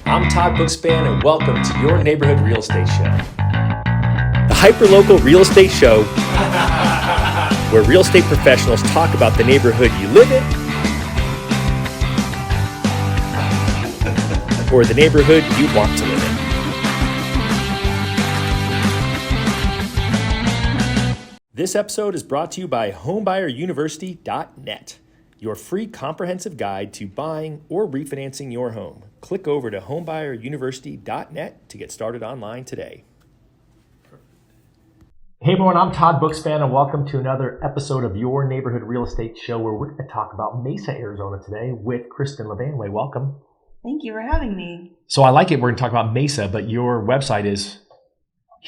I'm Todd Bookspan, and welcome to your neighborhood real estate show. The hyperlocal real estate show where real estate professionals talk about the neighborhood you live in or the neighborhood you want to live in. This episode is brought to you by homebuyeruniversity.net, your free comprehensive guide to buying or refinancing your home. Click over to homebuyeruniversity.net to get started online today. Hey everyone, I'm Todd Bookspan, and welcome to another episode of your neighborhood real estate show, where we're going to talk about Mesa, Arizona today with Kristin, LaVanway. Welcome. Thank you for having me. So I like it. We're going to talk about Mesa, but your website is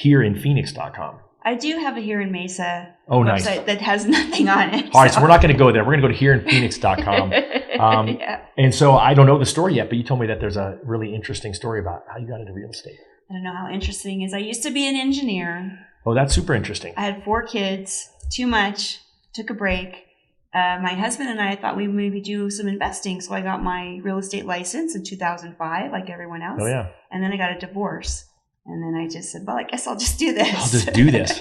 hereinphoenix.com. I do have a Here in Mesa Nice. website that has nothing on it. All right, so we're not going to go there. We're going to go to hereinphoenix.com. Yeah. And so I don't know the story yet, but you told me that there's a really interesting story about how you got into real estate. I don't know how interesting it is. I used to be an engineer. Oh, that's super interesting. I had 4 kids, too much, took a break. My husband and I thought we would maybe do some investing, so I got my real estate license in 2005, like everyone else. Oh, yeah. And then I got a divorce. And then I just said, well, I guess I'll just do this. I'll just do this.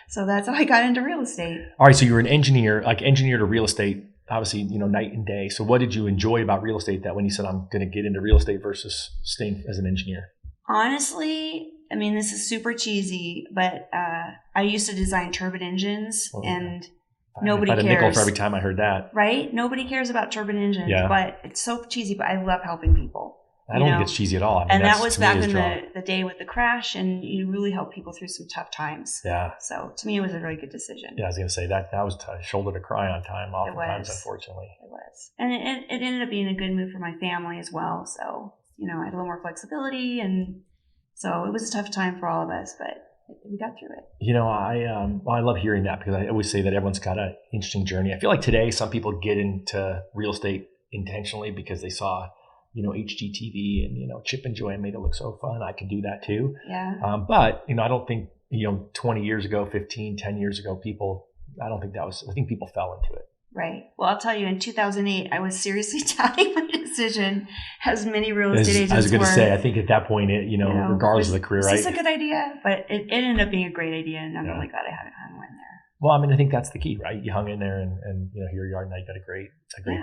So that's how I got into real estate. All right, so you were an engineer, like engineer to real estate, obviously, night and day. So what did you enjoy about real estate that when you said, I'm going to get into real estate versus staying as an engineer? Honestly, I mean, this is super cheesy, but I used to design turbine engines, and nobody cares. I had a nickel for every time I heard that. Right? Nobody cares about turbine engines, Yeah. But it's so cheesy, but I love helping people. I don't think it's cheesy at all. I mean, and that was back in the the day with the crash, and you really help people through some tough times. Yeah. So to me, it was a really good decision. Yeah, I was going to say that was a shoulder to cry on time, oftentimes, unfortunately. It was. And it ended up being a good move for my family as well. So, I had a little more flexibility, and so it was a tough time for all of us, but we got through it. I love hearing that, because I always say that everyone's got an interesting journey. I feel like today some people get into real estate intentionally because they saw HGTV and, Chip and Joanne made it look so fun. I can do that too. Yeah. But, I don't think, 20 years ago, 15, 10 years ago, I think people fell into it. Right. Well, I'll tell you, in 2008, I was seriously doubting my decision, as many real estate agents were. I was going to say, I think at that point, regardless of the career, right? It's a good idea, but it ended up being a great idea, and I'm really glad I hung in there. Well, I mean, I think that's the key, right? You hung in there, and here you are now. You got a great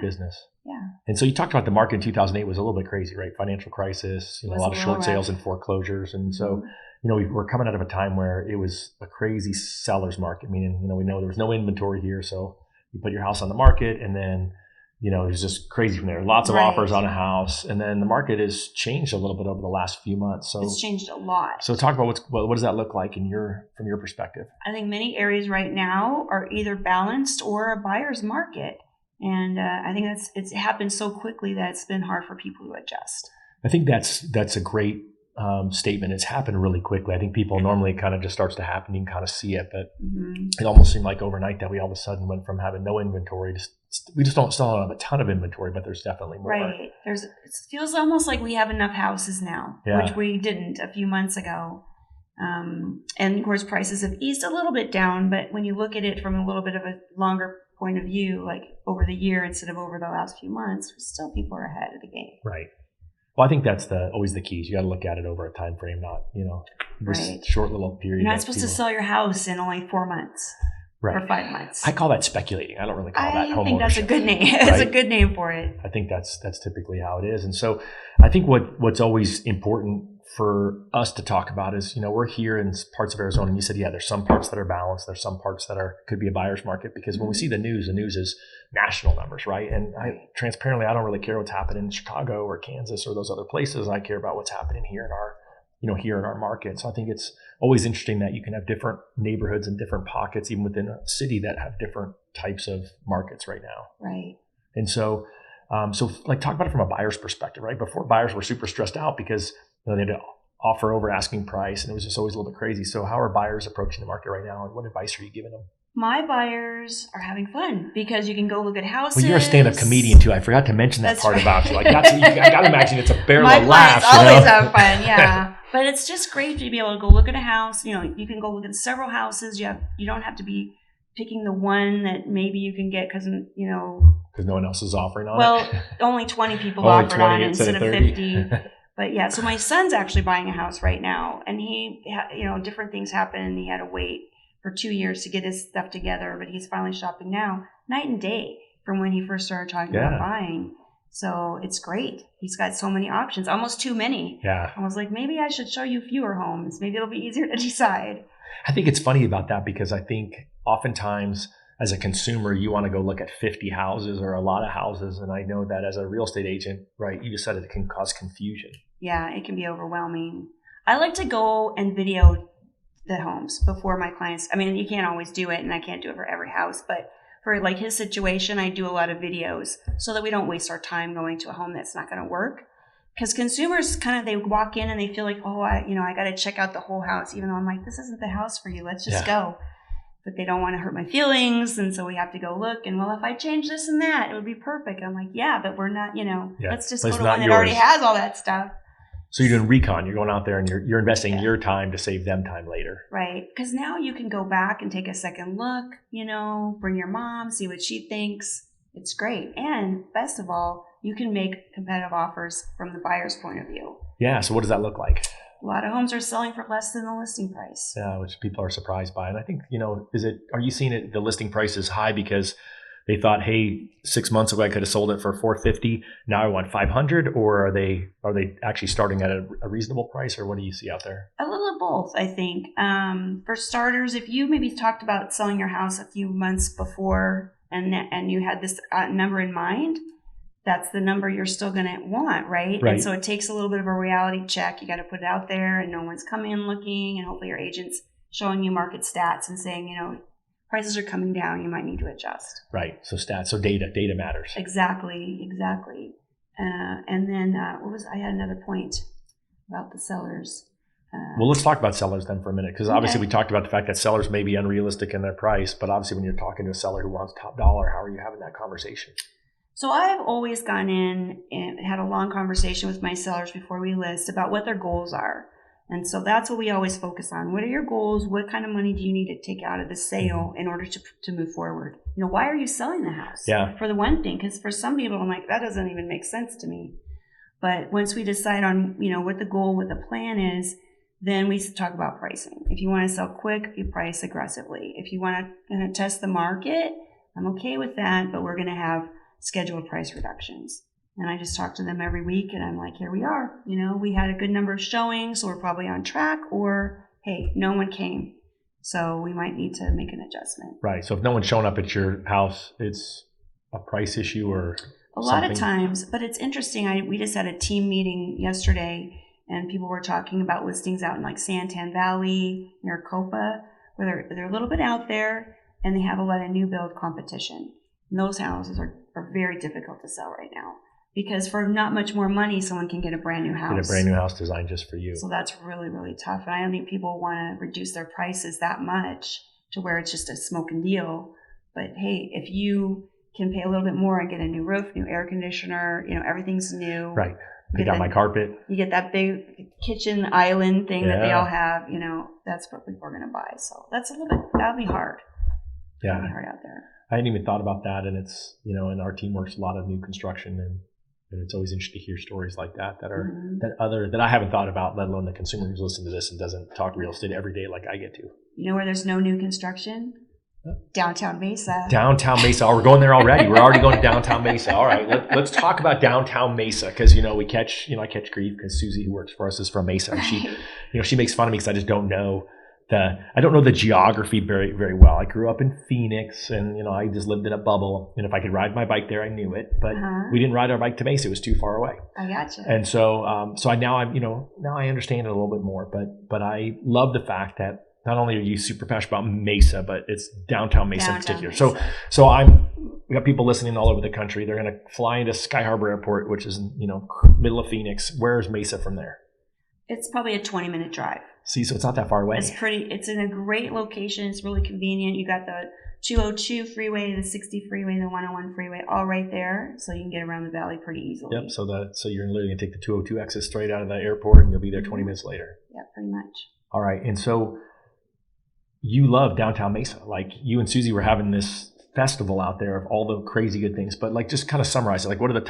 business. Yeah. And so you talked about the market in 2008 was a little bit crazy, right? Financial crisis, a lot of short sales and foreclosures. And so, we're coming out of a time where it was a crazy seller's market, meaning, we know there was no inventory here. So you put your house on the market, and then, it was just crazy from there. Lots of offers on a house. And then the market has changed a little bit over the last few months. So it's changed a lot. So talk about what does that look like from your perspective? I think many areas right now are either balanced or a buyer's market. And I think it's happened so quickly that it's been hard for people to adjust. I think that's a great statement. It's happened really quickly. I think people normally kind of just starts to happen. You can kind of see it, but it almost seemed like overnight that we all of a sudden went from having no inventory to we just don't still have a ton of inventory, but there's definitely more. Right. It feels almost like we have enough houses now, which we didn't a few months ago. And of course, prices have eased a little bit down, but when you look at it from a little bit of a longer point of view, like over the year instead of over the last few months, still people are ahead of the game. Right. Well, I think that's always the key. You got to look at it over a time frame, not this short little period. You're not supposed to sell your house in only 4 months. Right. Or 5 months. I call that speculating. I don't really call that homeownership. I think that's a good name. It's a good name for it. I think that's typically how it is. And so I think what's always important for us to talk about is, we're here in parts of Arizona, and you said, there's some parts that are balanced. There's some parts that could be a buyer's market, because when we see the news is national numbers, right? And transparently, I don't really care what's happening in Chicago or Kansas or those other places. I care about what's happening here in our market. So I think it's always interesting that you can have different neighborhoods and different pockets, even within a city, that have different types of markets right now. Right. And so, talk about it from a buyer's perspective, right? Before, buyers were super stressed out because they had to offer over asking price, and it was just always a little bit crazy. So how are buyers approaching the market right now, and what advice are you giving them? My buyers are having fun because you can go look at houses. Well, you're a stand-up comedian too. I forgot to mention that part about you. I got to imagine it's a barrel of laughs. My clients always have fun, yeah. But it's just great to be able to go look at a house. You can go look at several houses. You don't have to be picking the one that maybe you can get because no one else is offering on it. Well, only 20 people offered on it instead of 50. But yeah, so my son's actually buying a house right now, and he, different things happen, and he had to wait for 2 years to get his stuff together, but he's finally shopping now, night and day from when he first started talking about buying. So it's great. He's got so many options, almost too many. Yeah. I was like, maybe I should show you fewer homes. Maybe it'll be easier to decide. I think it's funny about that because I think oftentimes as a consumer, you want to go look at 50 houses or a lot of houses. And I know that as a real estate agent, right, you just said it can cause confusion. Yeah, it can be overwhelming. I like to go and video the homes before my clients. I mean, you can't always do it, and I can't do it for every house, but for like his situation, I do a lot of videos so that we don't waste our time going to a home that's not going to work. Because consumers they walk in and they feel like, oh, I got to check out the whole house, even though I'm like, this isn't the house for you. Let's just go. But they don't want to hurt my feelings. And so we have to go look. And well, if I change this and that, it would be perfect. I'm like, yeah, but we're not, let's just go to one that already has all that stuff. So you're doing recon. You're going out there and you're investing your time to save them time later. Right. Because now you can go back and take a second look, bring your mom, see what she thinks. It's great. And best of all, you can make competitive offers from the buyer's point of view. Yeah. So what does that look like? A lot of homes are selling for less than the listing price. Yeah, which people are surprised by. And I think, are you seeing it, the listing price is high because they thought, hey, 6 months ago I could have sold it for $450. Now I want $500, or are they actually starting at a reasonable price, or what do you see out there? A little of both, I think. For starters, if you maybe talked about selling your house a few months before and you had this number in mind, that's the number you're still going to want, right? And so it takes a little bit of a reality check. You got to put it out there, and no one's coming and looking, and hopefully your agent's showing you market stats and saying, prices are coming down, you might need to adjust. Right. So stats, so data matters. Exactly. And then I had another point about the sellers. Well, let's talk about sellers then for a minute, because obviously we talked about the fact that sellers may be unrealistic in their price, but obviously when you're talking to a seller who wants top dollar, how are you having that conversation? So I've always gone in and had a long conversation with my sellers before we list about what their goals are. And so that's what we always focus on. What are your goals? What kind of money do you need to take out of the sale in order to move forward? Why are you selling the house? Yeah. For the one thing, because for some people, I'm like, that doesn't even make sense to me. But once we decide on, what the goal, what the plan is, then we talk about pricing. If you want to sell quick, you price aggressively. If you want to test the market, I'm okay with that, but we're going to have scheduled price reductions. And I just talk to them every week, and I'm like, here we are. We had a good number of showings, so we're probably on track, or, hey, no one came. So we might need to make an adjustment. Right. So if no one's showing up at your house, it's a price issue or a lot of times. But it's interesting. We just had a team meeting yesterday, and people were talking about listings out in like Santan Valley, Maricopa, where they're a little bit out there, and they have a lot of new build competition. And those houses are very difficult to sell right now. Because for not much more money, someone can get a brand new house. Get a brand new house designed just for you. So that's really, really tough. And I don't think people want to reduce their prices that much to where it's just a smoking deal. But hey, if you can pay a little bit more and get a new roof, new air conditioner, everything's new. Right. Pick out my carpet. You get that big kitchen island thing that they all have, that's what people are going to buy. So that's a little bit, that'll be hard. Yeah. That'll be hard out there. I hadn't even thought about that. And it's, and our team works a lot of new construction, and it's always interesting to hear stories like that are that I haven't thought about, let alone the consumer who's listening to this and doesn't talk real estate every day like I get to. Where there's no new construction? Downtown Mesa. Downtown Mesa. Oh, we're going there already. We're already going to downtown Mesa. All right, let's talk about downtown Mesa, because I catch grief because Susie, who works for us, is from Mesa, and she makes fun of me because I just don't know the geography very, very well. I grew up in Phoenix, and I just lived in a bubble. And if I could ride my bike there, I knew it. But we didn't ride our bike to Mesa; it was too far away. I gotcha. And so, now I understand it a little bit more. But I love the fact that not only are you super passionate about Mesa, but it's downtown Mesa in particular. Mesa. So we got people listening all over the country. They're going to fly into Sky Harbor Airport, which is middle of Phoenix. Where is Mesa from there? It's probably a 20-minute drive. See, so it's not that far away. It's in a great location. It's really convenient. You got the 202 freeway, the 60 freeway, the 101 freeway, all right there. So you can get around the valley pretty easily. Yep. So you're literally going to take the 202 exit straight out of the airport, and you'll be there 20 minutes later. Yeah, pretty much. All right. And so you love downtown Mesa. Like, you and Susie were having this festival out there of all the crazy good things, but just kind of summarize it. Like, what are the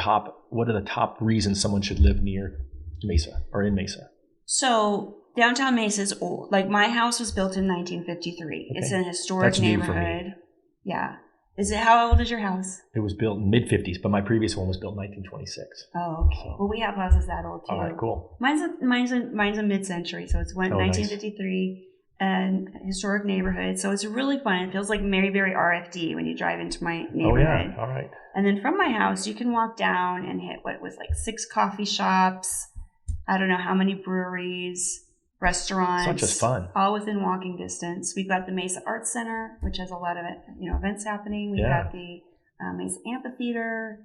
top reasons someone should live near Mesa or in Mesa? So downtown Mesa is old. Like my house was built in 1953. Okay. It's an historic neighborhood. Yeah. How old is your house? It was built in mid-50s, but my previous one was built in 1926. Oh, okay. So. Well, we have houses that old too. All right, cool. Mine's a mid-century, so it's 1953. Nice. And historic neighborhood. So it's really fun. It feels like Maryberry RFD when you drive into my neighborhood. Oh, yeah. All right. And then from my house, you can walk down and hit what was like 6 coffee shops, I don't know how many breweries, restaurants. Such as fun. All within walking distance. We've got the Mesa Arts Center, which has a lot of events happening. We've got the Mesa Amphitheater.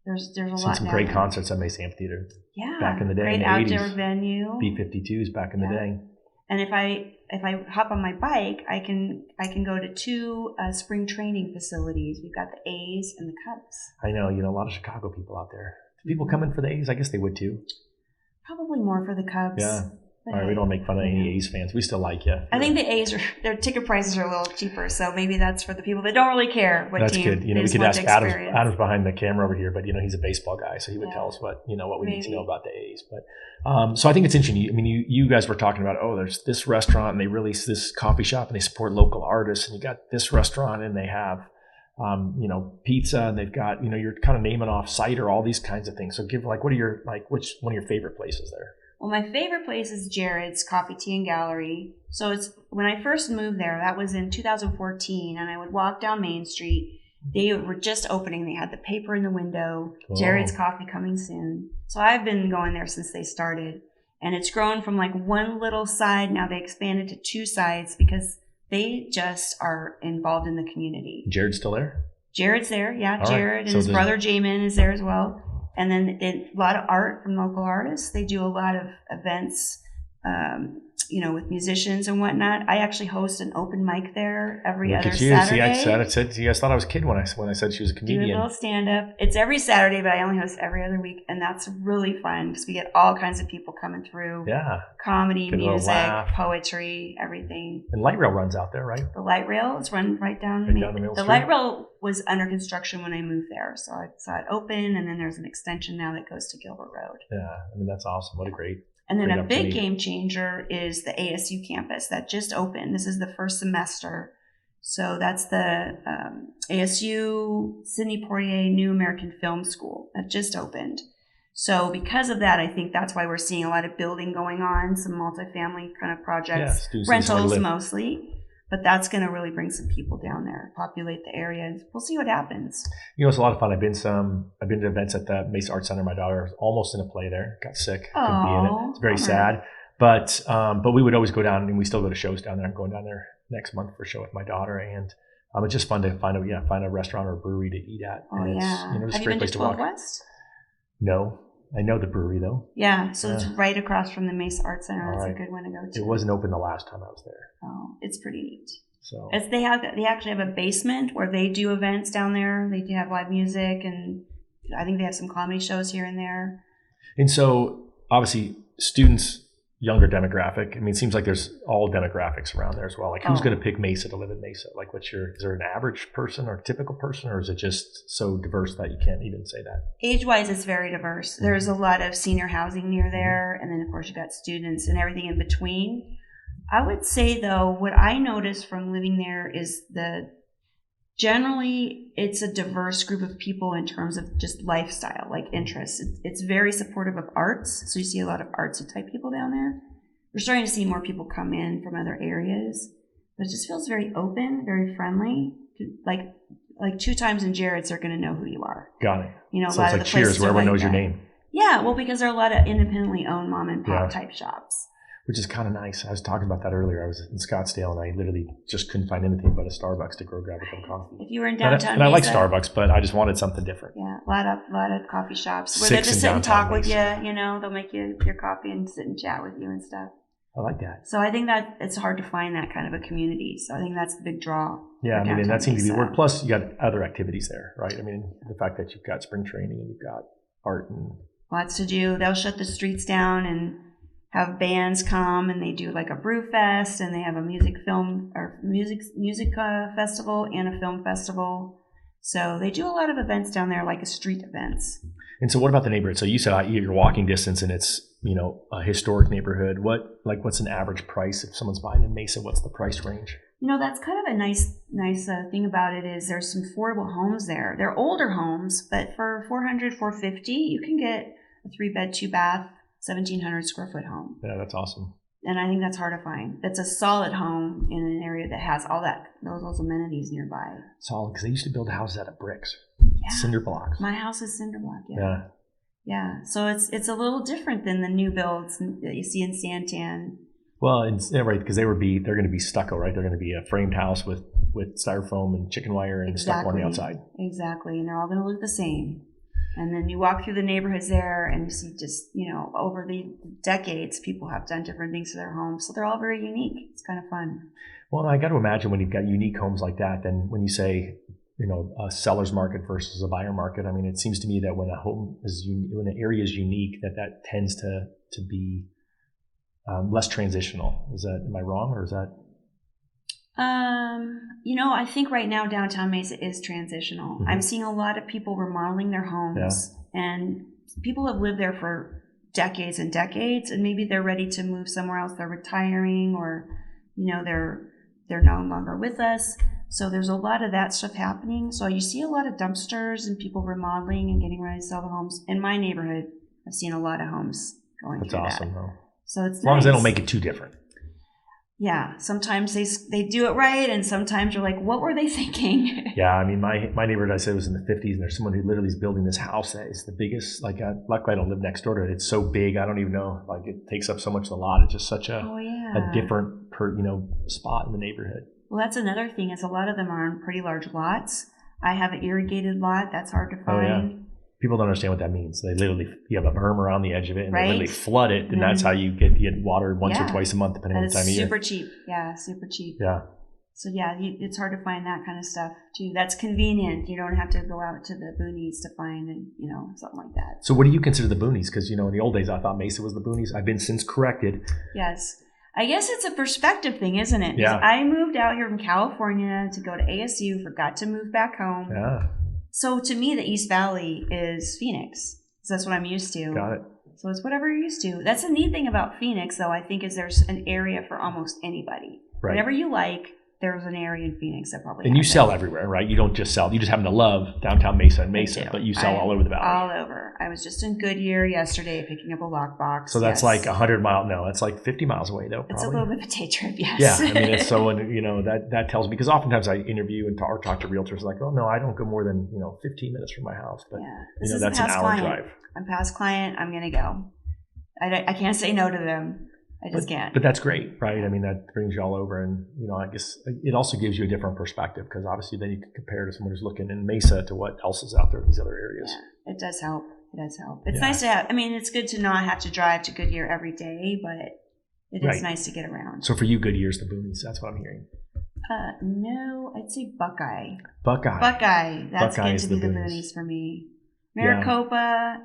There's a lot. Some great concerts at Mesa Amphitheater. Yeah. Back in the day, great in the outdoor 80s. venue. B-52s back in the day. And if I hop on my bike, I can go to 2 spring training facilities. We've got the A's and the Cubs. I know, a lot of Chicago people out there. Do people come in for the A's? I guess they would too. Probably more for the Cubs. Yeah. All right, we don't make fun of any A's fans. We still like you. I think the A's their ticket prices are a little cheaper, so maybe that's for the people that don't really care what that's team. That's good. We could ask Adam. Adam's behind the camera over here, but he's a baseball guy, so he would tell us what we need to know about the A's. But so I think it's interesting. I mean, you guys were talking about there's this restaurant and they release this coffee shop and they support local artists, and you got this restaurant and they have pizza, and they've got you're kind of naming off cider, all these kinds of things. So which one of your favorite places there? Well, my favorite place is Jared's Coffee, Tea, and Gallery. So it's when I first moved there, that was in 2014, and I would walk down Main Street. They were just opening. They had the paper in the window, Jared's Coffee coming soon. So I've been going there since they started, and it's grown from like one little side. Now they expanded to 2 sides because they just are involved in the community. Jared's still there? Jared's there, yeah. All Jared and his brother Jamin is there as well. And then a lot of art from local artists. They do a lot of events, with musicians and whatnot. I actually host an open mic there every other Saturday. See, you guys thought I was kidding when I said she was a comedian. Do a little stand-up. It's every Saturday, but I only host every other week, and that's really fun because we get all kinds of people coming through. Yeah. Comedy, music, poetry, everything. And light rail runs out there, right? The light rail is run right down the middle street. The light rail was under construction when I moved there, so I saw it open, and then there's an extension now that goes to Gilbert Road. Yeah, I mean, that's awesome. What a great And then a big game changer is the ASU campus that just opened. This is the first semester. So that's the ASU Sidney Poitier New American Film School that just opened. So because of that, I think that's why we're seeing a lot of building going on, some multifamily kind of projects, rentals mostly. But that's going to really bring some people down there, populate the area, and we'll see what happens. It's a lot of fun. I've been to events at the Mesa Arts Center. My daughter was almost in a play there, got sick, couldn't be in it. It's very sad. But we would always go down, and we still go to shows down there. I'm going down there next month for a show with my daughter, and it's just fun to find a restaurant or a brewery to eat at. Oh, and yeah. Have you been to 12 West? No. I know the brewery, though. Yeah, so it's right across from the Mesa Arts Center. That's a good one to go to. It wasn't open the last time I was there. Oh, it's pretty neat. So they actually have a basement where they do events down there. They do have live music, and I think they have some comedy shows here and there. And so, obviously, students, younger demographic. I mean, it seems like there's all demographics around there as well. Like, who's going to pick Mesa to live in Mesa? Like, is there an average person or a typical person, or is it just so diverse that you can't even say that? Age-wise, it's very diverse. Mm-hmm. There's a lot of senior housing near there, and then, of course, you've got students and everything in between. I would say, though, what I noticed from living there is generally it's a diverse group of people in terms of just lifestyle, like interests. It's very supportive of arts, so you see a lot of artsy type people down there. We're starting to see more people come in from other areas, but it just feels very open, very friendly. Like 2 times in Jared's, they're going to know who you are. Got it. So it's like Cheers, where everyone knows your name. Yeah, well, because there are a lot of independently owned mom and pop type shops. Which is kind of nice. I was talking about that earlier. I was in Scottsdale, and I literally just couldn't find anything but a Starbucks to go grab a cup of coffee. If you were in downtown and I like Starbucks, but I just wanted something different. Yeah, a lot of coffee shops where they'll just sit and talk with you. They'll make you your coffee and sit and chat with you and stuff. I like that. So I think that it's hard to find that kind of a community. So I think that's the big draw. Yeah, and that seems to be work. Plus, you got other activities there, right? I mean, the fact that you've got spring training and you've got art and lots to do. They'll shut the streets down and have bands come, and they do like a brew fest, and they have a music festival and a film festival. So they do a lot of events down there, like street events. And so what about the neighborhood? So you said you're walking distance, and it's a historic neighborhood, what's an average price if someone's buying in Mesa? What's the price range? That's kind of a nice thing about it is there's some affordable homes there. They're older homes, but for $400, $450, you can get a 3-bed, 2-bath, 1,700 square foot home. Yeah, that's awesome. And I think that's hard to find. That's a solid home in an area that has all those amenities nearby. Solid, because they used to build houses out of bricks, cinder blocks. My house is cinder block. Yeah. Yeah. So it's a little different than the new builds that you see in Santan. Well, right, because they're going to be stucco, right? They're going to be a framed house with styrofoam and chicken wire and stucco on the outside. Exactly, and they're all going to look the same. And then you walk through the neighborhoods there and you see just, over the decades, people have done different things to their homes. So they're all very unique. It's kind of fun. Well, I got to imagine when you've got unique homes like that, then when you say, a seller's market versus a buyer market, I mean, it seems to me that when when an area is unique, that tends to be less transitional. Am I wrong, or is that? I think right now downtown Mesa is transitional. Mm-hmm. I'm seeing a lot of people remodeling their homes, and people have lived there for decades and decades, and maybe they're ready to move somewhere else. They're retiring, or they're no longer with us. So there's a lot of that stuff happening. So you see a lot of dumpsters and people remodeling and getting ready to sell the homes. In my neighborhood, I've seen a lot of homes going through that. That's awesome, though. So it's as long as they don't make it too different. Yeah, sometimes they do it right, and sometimes you're like, what were they thinking? Yeah, I mean, my neighborhood, I said, was in the 50s, and there's someone who literally is building this house that is the biggest. Luckily I don't live next door to it. It's so big, I don't even know. It takes up so much of the lot. It's just such a different spot in the neighborhood. Well, that's another thing is a lot of them are on pretty large lots. I have an irrigated lot. That's hard to find. Oh, yeah. People don't understand what that means. They you have a berm around the edge of it, and they literally flood it, and that's how you get water once or twice a month, depending on the time of year. Super cheap. Yeah, super cheap. Yeah. So it's hard to find that kind of stuff too. That's convenient. You don't have to go out to the boonies to find something like that. So what do you consider the boonies? Because in the old days I thought Mesa was the boonies. I've been since corrected. Yes. I guess it's a perspective thing, isn't it? Yeah. I moved out here from California to go to ASU, forgot to move back home. Yeah. So to me, the East Valley is Phoenix. So that's what I'm used to. Got it. So it's whatever you're used to. That's the neat thing about Phoenix, though, I think, is there's an area for almost anybody. Right. Whatever you like, there's an area in Phoenix that probably. And you sell everywhere, right? You don't just sell. You just happen to love downtown Mesa and Mesa, but you sell all over the valley. All over. I was just in Goodyear yesterday picking up a lockbox. So that's like 100 miles. No, that's like 50 miles away, though. Probably. It's a little bit of a day trip, yes. Yeah, I mean, it's so, that tells me, because oftentimes I interview or talk to realtors like, oh no, I don't go more than 15 minutes from my house, but that's an hour drive. I'm past client. I'm gonna go. I can't say no to them. I just can't. But that's great, right? I mean, that brings you all over, and I guess it also gives you a different perspective, because obviously then you can compare to someone who's looking in Mesa to what else is out there in these other areas. Yeah, it does help. It's nice to have. I mean, it's good to not have to drive to Goodyear every day, but it is nice to get around. So for you, Goodyear's the boonies. That's what I'm hearing. No, I'd say Buckeye. Buckeye. That's going to be the boonies for me. Maricopa.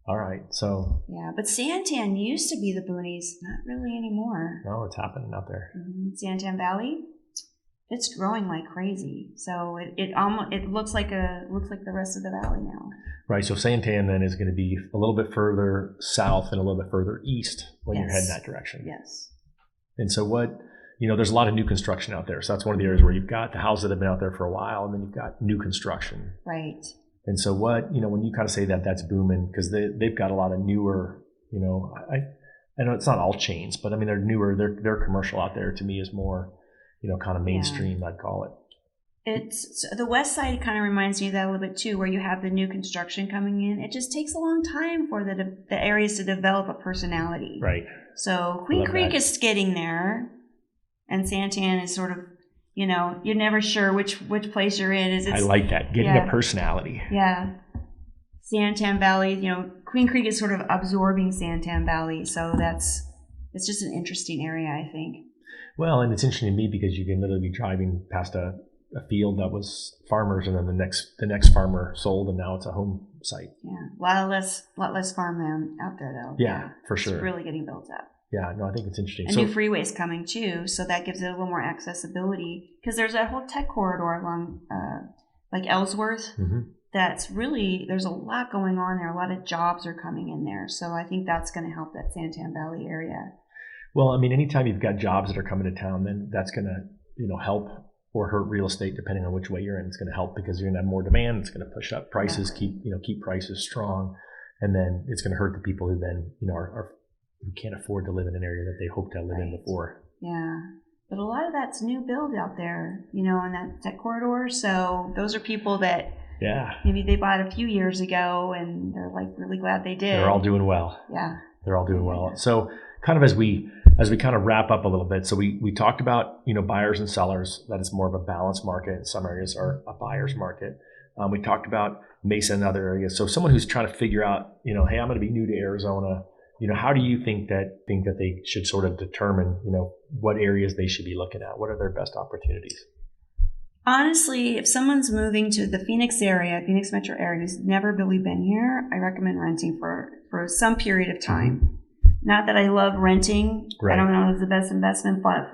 All right, so. Yeah, but Santan used to be the boonies, not really anymore. No, it's happening out there. Mm-hmm. Santan Valley, it's growing like crazy. So it looks like the rest of the valley now. Right, so Santan then is going to be a little bit further south and a little bit further east when you're heading that direction. Yes. And so there's a lot of new construction out there. So that's one of the areas where you've got the houses that have been out there for a while, and then you've got new construction. Right. And so when you kind of say that's booming, because they've got a lot of newer, I know it's not all chains, but I mean, they're newer, their commercial out there to me is more, kind of mainstream, I'd call it. It's the west side kind of reminds me of that a little bit too, where you have the new construction coming in. It just takes a long time for the areas to develop a personality. Right. So Queen Creek is getting there, and Santan is sort of, you're never sure which place you're in. I like that, getting a personality. Yeah. Santan Valley, Queen Creek is sort of absorbing Santan Valley, so it's just an interesting area, I think. Well, and it's interesting to me because you can literally be driving past a field that was farmers, and then the next farmer sold, and now it's a home site. Yeah, a lot less farmland out there, though. Yeah, for sure. It's really getting built up. Yeah, no, I think it's interesting. And new freeways coming too, so that gives it a little more accessibility, because there's that whole tech corridor along like Ellsworth. Mm-hmm. that's really, there's a lot going on there. A lot of jobs are coming in there. So I think that's going to help that Santan Valley area. Well, I mean, anytime you've got jobs that are coming to town, then that's going to, help or hurt real estate depending on which way you're in. It's going to help because you're going to have more demand. It's going to push up prices, keep prices strong. And then it's going to hurt the people who then, who can't afford to live in an area that they hoped to live in before. Yeah. But a lot of that's new build out there, in that corridor. So those are people that maybe they bought a few years ago and they're like really glad they did. They're all doing well. Yeah. They're all doing well. So kind of as we kind of wrap up a little bit, so we talked about, buyers and sellers, that it's more of a balanced market. Some areas are a buyer's market. We talked about Mesa and other areas. So someone who's trying to figure out, hey, I'm going to be new to Arizona. How do you think that they should sort of determine, what areas they should be looking at? What are their best opportunities? Honestly, if someone's moving to the Phoenix metro area, who's never really been here, I recommend renting for some period of time. Mm-hmm. Not that I love renting. Right. I don't know if it's the best investment, but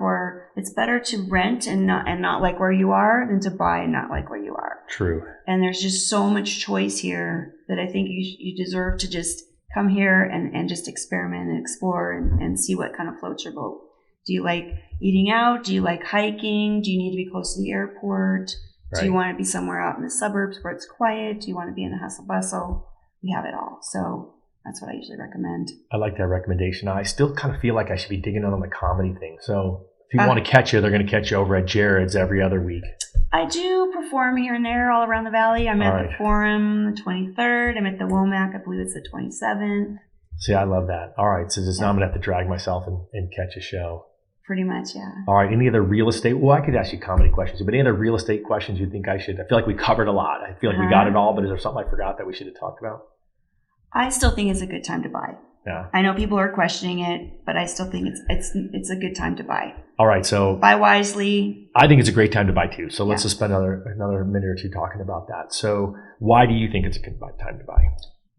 it's better to rent and not like where you are than to buy and not like where you are. True. And there's just so much choice here that I think you deserve to just come here and just experiment and explore and see what kind of floats your boat. Do you like eating out? Do you like hiking? Do you need to be close to the airport? Right. Do you want to be somewhere out in the suburbs where it's quiet? Do you want to be in the hustle bustle? We have it all. So that's what I usually recommend. I like that recommendation. I still kind of feel like I should be digging on the comedy thing. So if you want to catch you, they're going to catch you over at Jared's every other week. I do perform here and there all around the valley. I'm at the Forum the 23rd. I'm at the Womack. I believe it's the 27th. See, I love that. All right. So now I'm going to have to drag myself and catch a show. Pretty much, yeah. All right. Any other real estate? Well, I could ask you comedy questions, but any other real estate questions you think I should? I feel like we covered a lot. I feel like we got it all, but is there something I forgot that we should have talked about? I still think it's a good time to buy. Yeah. I know people are questioning it, but I still think it's a good time to buy. All right, so buy wisely. I think it's a great time to buy too. So let's just spend another minute or two talking about that. So why do you think it's a good time to buy?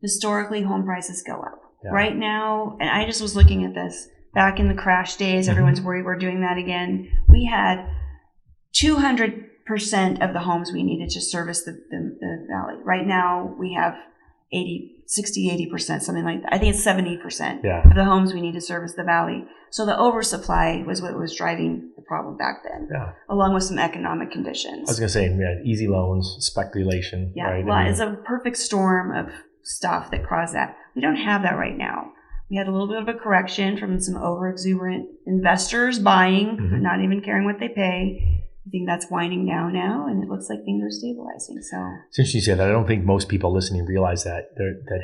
Historically, home prices go up. Yeah. Right now, and I just was looking at this back in the crash days. Everyone's worried we're doing that again. We had 200% of the homes we needed to service the valley. Right now, we have 80%, something like that. I think it's 70% of the homes we need to service the valley. So the oversupply was what was driving the problem back then, along with some economic conditions. I was going to say, we had easy loans, speculation. Yeah, right? Well, it's a perfect storm of stuff that caused that. We don't have that right now. We had a little bit of a correction from some over-exuberant investors buying, not even caring what they pay. I think that's winding down now, and it looks like things are stabilizing. So it's interesting you say that. I don't think most people listening realize that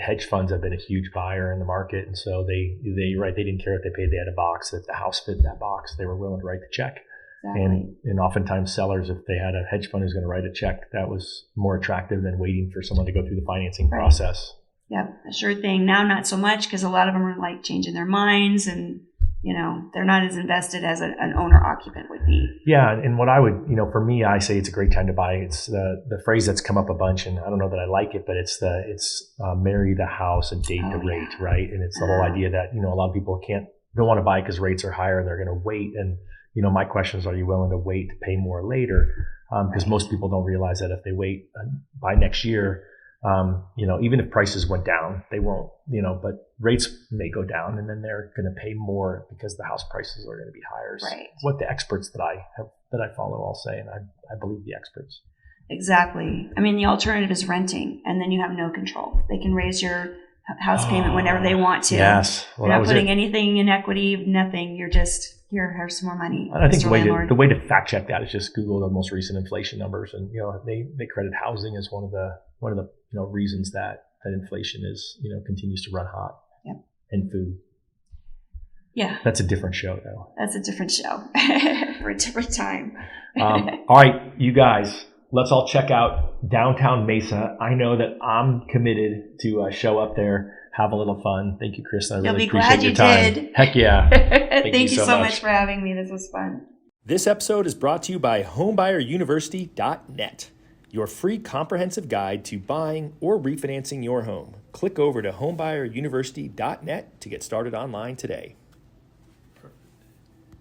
hedge funds have been a huge buyer in the market, and so you're right. They didn't care what they paid. They had a box that the house fit that box. They were willing to write the check. Exactly. And oftentimes sellers, if they had a hedge fund who's going to write a check, that was more attractive than waiting for someone to go through the financing process. Yeah, a sure thing. Now, not so much because a lot of them are like changing their minds and. They're not as invested as an owner-occupant would be. Yeah, and what I would, for me, I say it's a great time to buy. It's the phrase that's come up a bunch, and I don't know that I like it, but it's marry the house and date the rate, right? And it's the whole idea that, a lot of people don't want to buy because rates are higher and they're going to wait. And, my question is, are you willing to wait to pay more later? Because most people don't realize that if they wait by next year, even if prices went down, they won't, but rates may go down and then they're going to pay more because the house prices are going to be higher. Right. What the experts that I follow all say, and I believe the experts. Exactly. I mean, the alternative is renting, and then you have no control. They can raise your house payment whenever they want to. Yes. Well, you're not putting anything in equity, nothing. You're just, here's some more money. And I think the way to fact check that is just Google the most recent inflation numbers, and they credit housing as one of the reasons that inflation is continues to run hot. Yep. And food. Yeah. That's a different show, though. That's a different show for a different time. All right, you guys, let's all check out downtown Mesa. I know that I'm committed to show up there, have a little fun. Thank you, Kristin. I really appreciate your time. You'll be glad you did. Heck yeah. Thank you so much for having me. This was fun. This episode is brought to you by homebuyeruniversity.net. Your free comprehensive guide to buying or refinancing your home. Click over to homebuyeruniversity.net to get started online today.